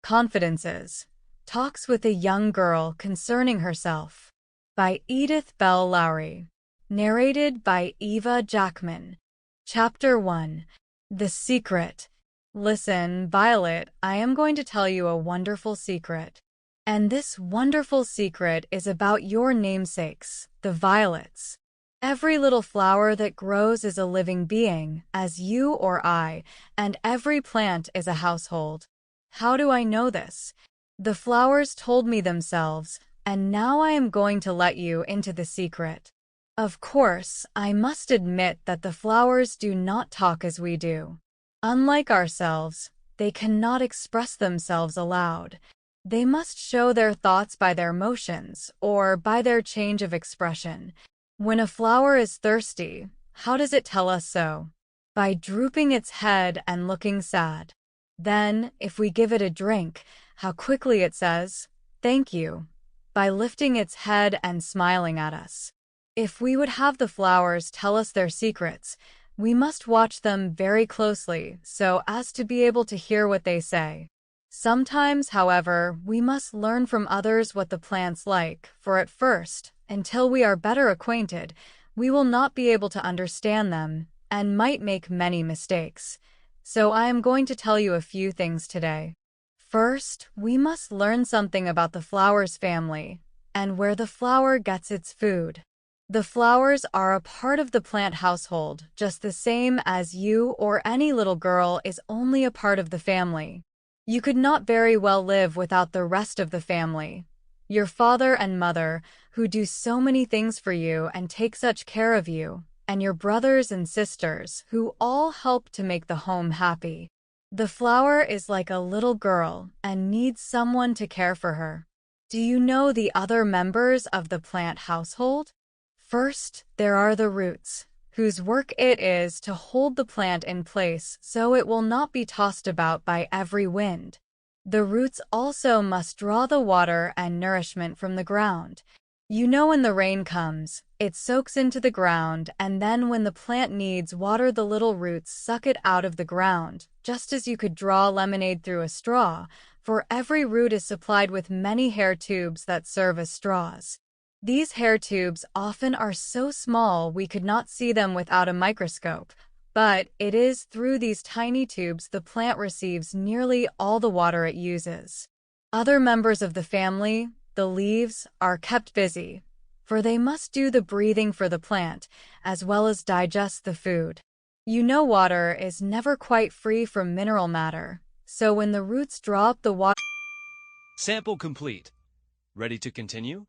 Confidences. Talks with a Young Girl Concerning Herself by Edith Belle Lowry. Narrated by Eva Jackman. Chapter 1. The Secret. Listen, Violet, I am going to tell you a wonderful secret. And this wonderful secret is about your namesakes, the violets. Every little flower that grows is a living being, as you or I, and every plant is a household. How do I know this? The flowers told me themselves, and now I am going to let you into the secret. Of course, I must admit that the flowers do not talk as we do. Unlike ourselves, they cannot express themselves aloud. They must show their thoughts by their motions, or by their change of expression. When a flower is thirsty, how does it tell us so? By drooping its head and looking sad. Then, if we give it a drink, how quickly it says, "Thank you," by lifting its head and smiling at us. If we would have the flowers tell us their secrets, we must watch them very closely so as to be able to hear what they say. Sometimes, however, we must learn from others what the plants like, for at first, until we are better acquainted, we will not be able to understand them, and might make many mistakes. So I am going to tell you a few things today. First, we must learn something about the flower's family, and where the flower gets its food. The flowers are a part of the plant household, just the same as you or any little girl is only a part of the family. You could not very well live without the rest of the family. Your father and mother, who do so many things for you and take such care of you, and your brothers and sisters, who all help to make the home happy. The flower is like a little girl and needs someone to care for her. Do you know the other members of the plant household? First, there are the roots, whose work it is to hold the plant in place so it will not be tossed about by every wind. The roots also must draw the water and nourishment from the ground. You know, when the rain comes, it soaks into the ground, and then when the plant needs water, the little roots suck it out of the ground, just as you could draw lemonade through a straw, for every root is supplied with many hair tubes that serve as straws. These hair tubes often are so small we could not see them without a microscope, but it is through these tiny tubes the plant receives nearly all the water it uses. Other members of the family, the leaves, are kept busy, for they must do the breathing for the plant, as well as digest the food. You know, water is never quite free from mineral matter, so when the roots draw up the water... Sample complete. Ready to continue?